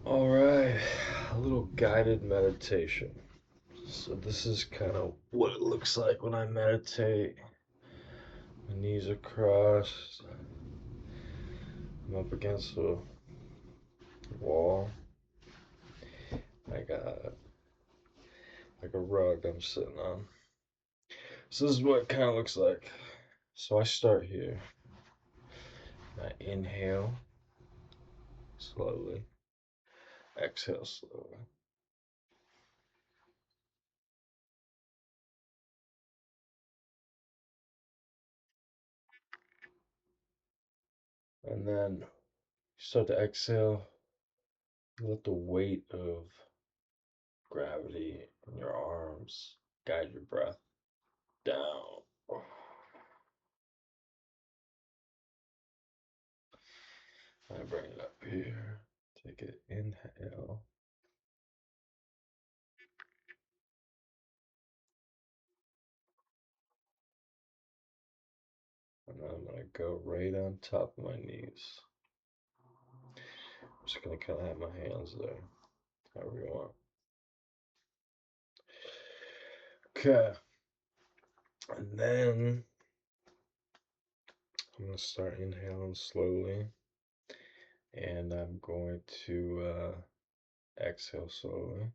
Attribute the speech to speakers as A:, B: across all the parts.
A: All right, a little guided meditation. So, this is kind of what it looks like when I meditate. My knees are crossed. I'm up against a wall. I got like a rug I'm sitting on. So, this is what it kind of looks like. So, I start here. I inhale slowly, exhale slowly. And then you start to exhale. You let the weight of gravity in your arms guide your breath down. I bring it up here. Take an inhale. And then I'm going to go right on top of my knees. I'm just going to kind of have my hands there, however you want. Okay. And then I'm going to start inhaling slowly. And I'm going to exhale slowly.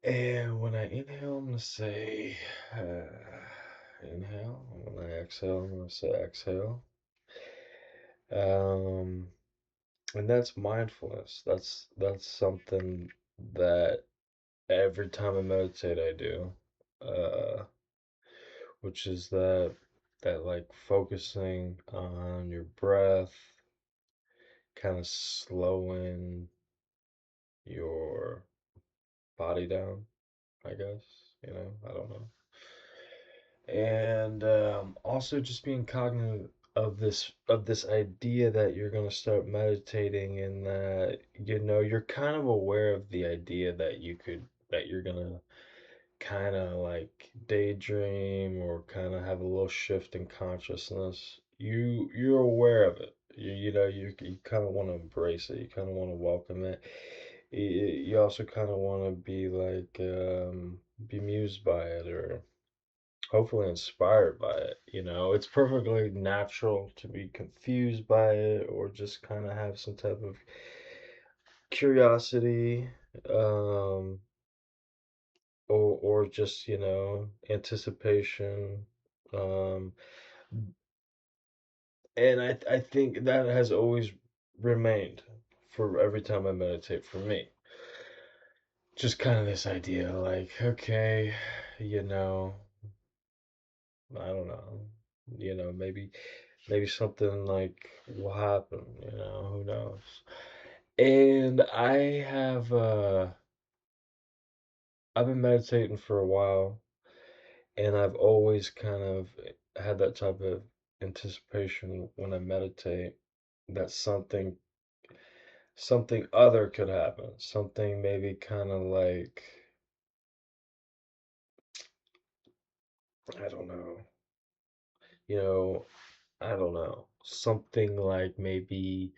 A: And when I inhale, I'm going to say inhale. And when I exhale, I'm going to say exhale. Um, and that's mindfulness. That's something that every time I meditate I do. Uh, which is that like focusing on your breath, kind of slowing your body down, I guess. I don't know. And also just being cognizant of this idea that you're going to start meditating, and that you're kind of aware of the idea that you're going to kind of like daydream or kind of have a little shift in consciousness. You're aware of it. You kind of want to embrace it. You kind of want to welcome it. You also kind of want to be like bemused by it, or hopefully inspired by it. It's perfectly natural to be confused by it, or just kind of have some type of curiosity, um, or just anticipation. Um, and I think that has always remained for every time I meditate for me. Just kind of this idea, like, okay, you know, I don't know, maybe something like will happen, who knows. And I've been meditating for a while, and I've always kind of had that type of anticipation when I meditate, that something other could happen, something maybe kind of like, I don't know, you know I don't know, something like maybe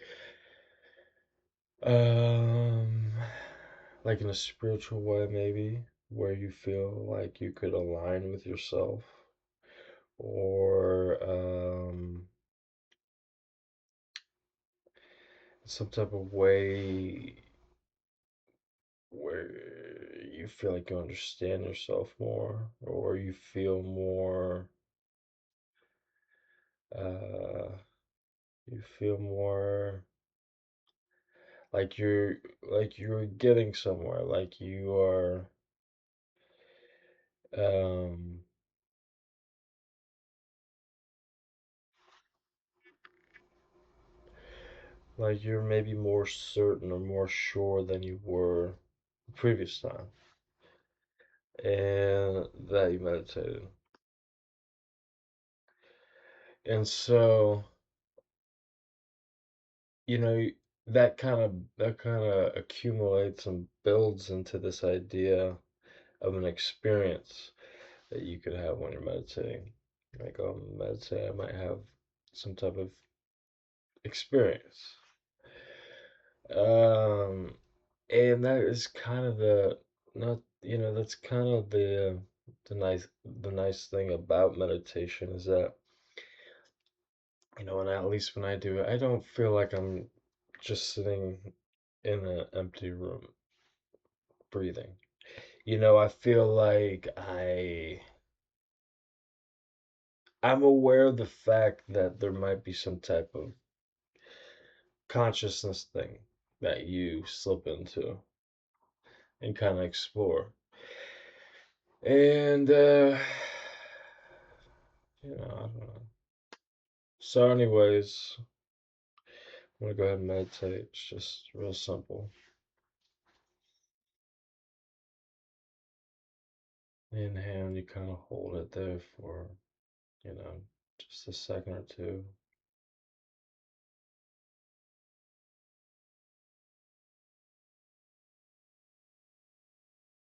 A: Um, like in a spiritual way, maybe, where you feel like you could align with yourself, or some type of way where you feel like you understand yourself more, or you feel more, uh, you feel more like you're getting somewhere, like you are, um, like you're maybe more certain or more sure than you were the previous time, and that you meditated. And so, you know, that kind of accumulates and builds into this idea of an experience that you could have when you're meditating. Like, oh, I'm meditating, I might have some type of experience. Um, and that is kind of the not that's kind of the nice thing about meditation is that and at least when I do it, I don't feel like I'm just sitting in an empty room breathing. I feel like I'm aware of the fact that there might be some type of consciousness thing that you slip into and kind of explore. And I don't know. So anyways, I'm gonna go ahead and meditate. It's just real simple. Inhale, and you kind of hold it there for, you know, just a second or two.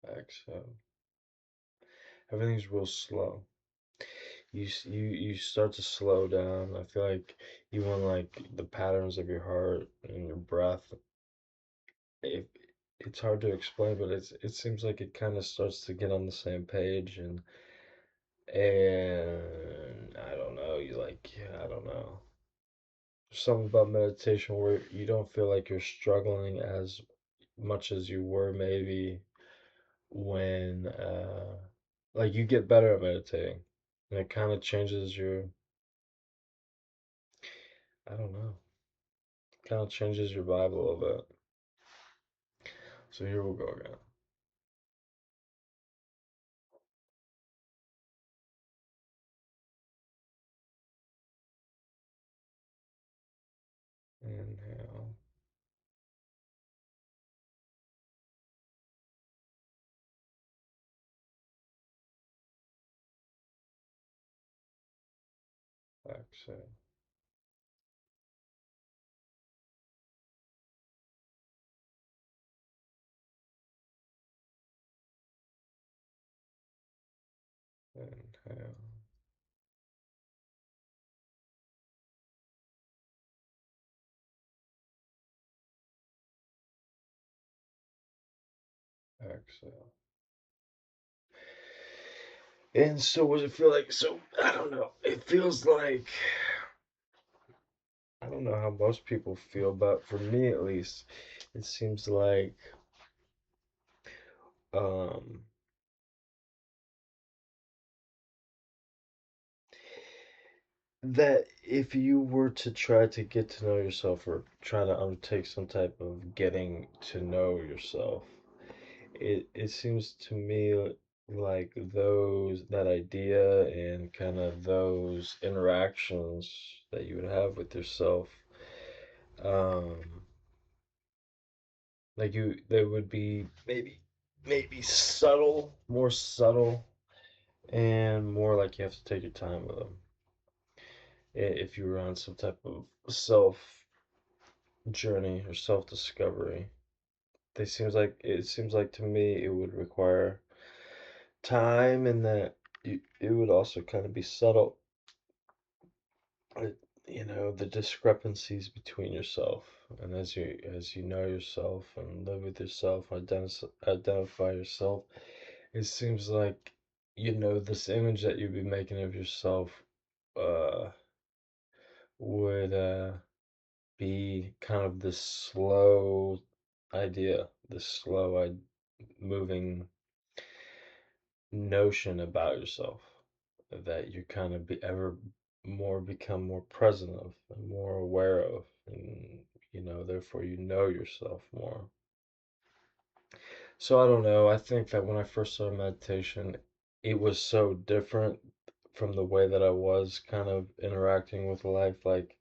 A: Exhale. Everything's real slow. You start to slow down. I feel like even like the patterns of your heart and your breath, it, it's hard to explain, but it seems like it kind of starts to get on the same page and I don't know, I don't know. There's something about meditation where you don't feel like you're struggling as much as you were maybe when like you get better at meditating and it kind of changes your I don't know, kind of changes your vibe a little bit. So here we'll go again. Inhale, exhale, inhale, exhale. And so what does it feel like? So I don't know. It feels like I don't know how most people feel, but for me at least, it seems like um that if you were to try to get to know yourself or try to undertake some type of getting to know yourself, it seems to me like those that idea and kind of those interactions that you would have with yourself, um, like they would be maybe subtle, more subtle, and more like you have to take your time with them. If you were on some type of self journey or self discovery, it seems like to me it would require time and that it would also kind of be subtle. uh, the discrepancies between yourself and as you know yourself and live with yourself, identify yourself, it seems like this image that you'd be making of yourself uh would be kind of this slow idea, this moving notion about yourself that you kind of be ever more become more present of and more aware of, and therefore yourself more. So I don't know, I think that when I first started meditation, it was so different from the way that I was kind of interacting with life, like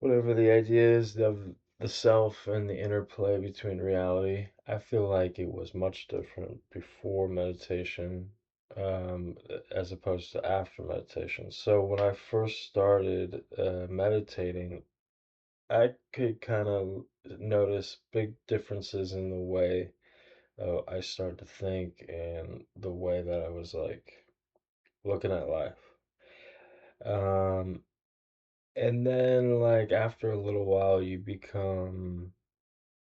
A: whatever the idea is of the self and the interplay between reality. I feel like it was much different before meditation, as opposed to after meditation. So when I first started meditating, I could kind of notice big differences in the way I started to think and the way that I was like looking at life. Um, And then, like, after a little while, you become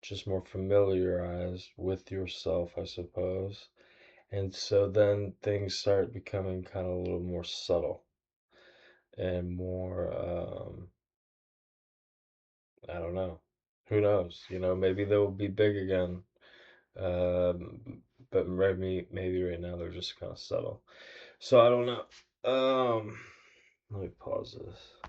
A: just more familiarized with yourself, I suppose. And so then things start becoming kind of a little more subtle and more, I don't know. Who knows? Maybe they'll be big again. But maybe right now they're just kind of subtle. So I don't know. Let me pause this.